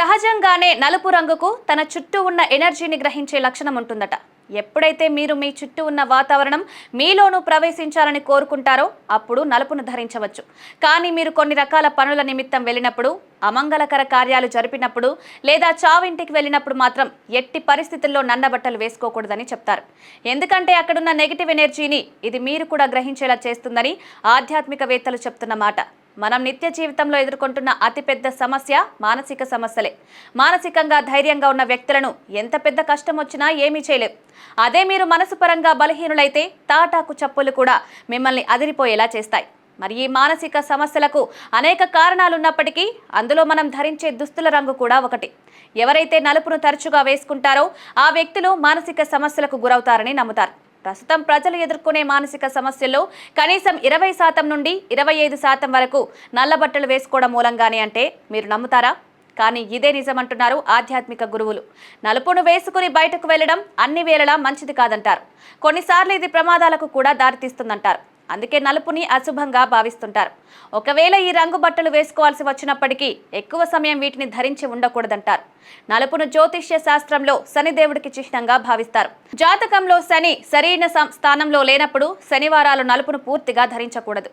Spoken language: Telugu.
సహజంగానే నలుపు రంగుకు తన చుట్టూ ఉన్న ఎనర్జీని గ్రహించే లక్షణం ఉంటుందట. ఎప్పుడైతే మీరు మీ చుట్టూ ఉన్న వాతావరణం మీలోనూ ప్రవేశించాలని కోరుకుంటారో అప్పుడు నలుపును ధరించవచ్చు. కానీ మీరు కొన్ని రకాల పనుల నిమిత్తం వెళ్ళినప్పుడు, అమంగళకర కార్యాలు జరిపినప్పుడు లేదా చావింటికి వెళ్ళినప్పుడు మాత్రం ఎట్టి పరిస్థితుల్లో నల్ల బట్టలు వేసుకోకూడదని చెప్తారు. ఎందుకంటే అక్కడున్న నెగిటివ్ ఎనర్జీని ఇది మీరు కూడా గ్రహించేలా చేస్తుందని ఆధ్యాత్మికవేత్తలు చెప్తున్న మాట. మనం నిత్య జీవితంలో ఎదుర్కొంటున్న అతిపెద్ద సమస్య మానసిక సమస్యలే. మానసికంగా ధైర్యంగా ఉన్న వ్యక్తులను ఎంత పెద్ద కష్టం వచ్చినా ఏమీ చేయలేం. అదే మీరు మనసు పరంగా బలహీనులైతే తాటాకు చప్పులు కూడా మిమ్మల్ని అదిరిపోయేలా చేస్తాయి. మరి ఈ మానసిక సమస్యలకు అనేక కారణాలున్నప్పటికీ అందులో మనం ధరించే దుస్తుల రంగు కూడా ఒకటి. ఎవరైతే నలుపును తరచుగా వేసుకుంటారో ఆ వ్యక్తులు మానసిక సమస్యలకు గురవుతారని నమ్ముతారు. ప్రస్తుతం ప్రజలు ఎదుర్కొనే మానసిక సమస్యల్లో కనీసం 20% నుండి 25% వరకు నల్ల బట్టలు వేసుకోవడం మూలంగానే అంటే మీరు నమ్ముతారా? కానీ ఇదే నిజమంటున్నారు ఆధ్యాత్మిక గురువులు. నలుపును వేసుకుని బయటకు వెళ్లడం అన్ని వేళలా మంచిది కాదంటారు. కొన్నిసార్లు ఇది ప్రమాదాలకు కూడా దారితీస్తుందంటారు. అందుకే నలుపుని అశుభంగా భావిస్తుంటారు. ఒకవేళ ఈ రంగు బట్టలు వేసుకోవాల్సి వచ్చినప్పటికీ ఎక్కువ సమయం వీటిని ధరించి ఉండకూడదంటారు. నలుపును జ్యోతిష్య శాస్త్రంలో శనిదేవుడికి చిహ్నంగా భావిస్తారు. జాతకంలో శని సరైన స్థానంలో లేనప్పుడు శనివారాలు నలుపును పూర్తిగా ధరించకూడదు.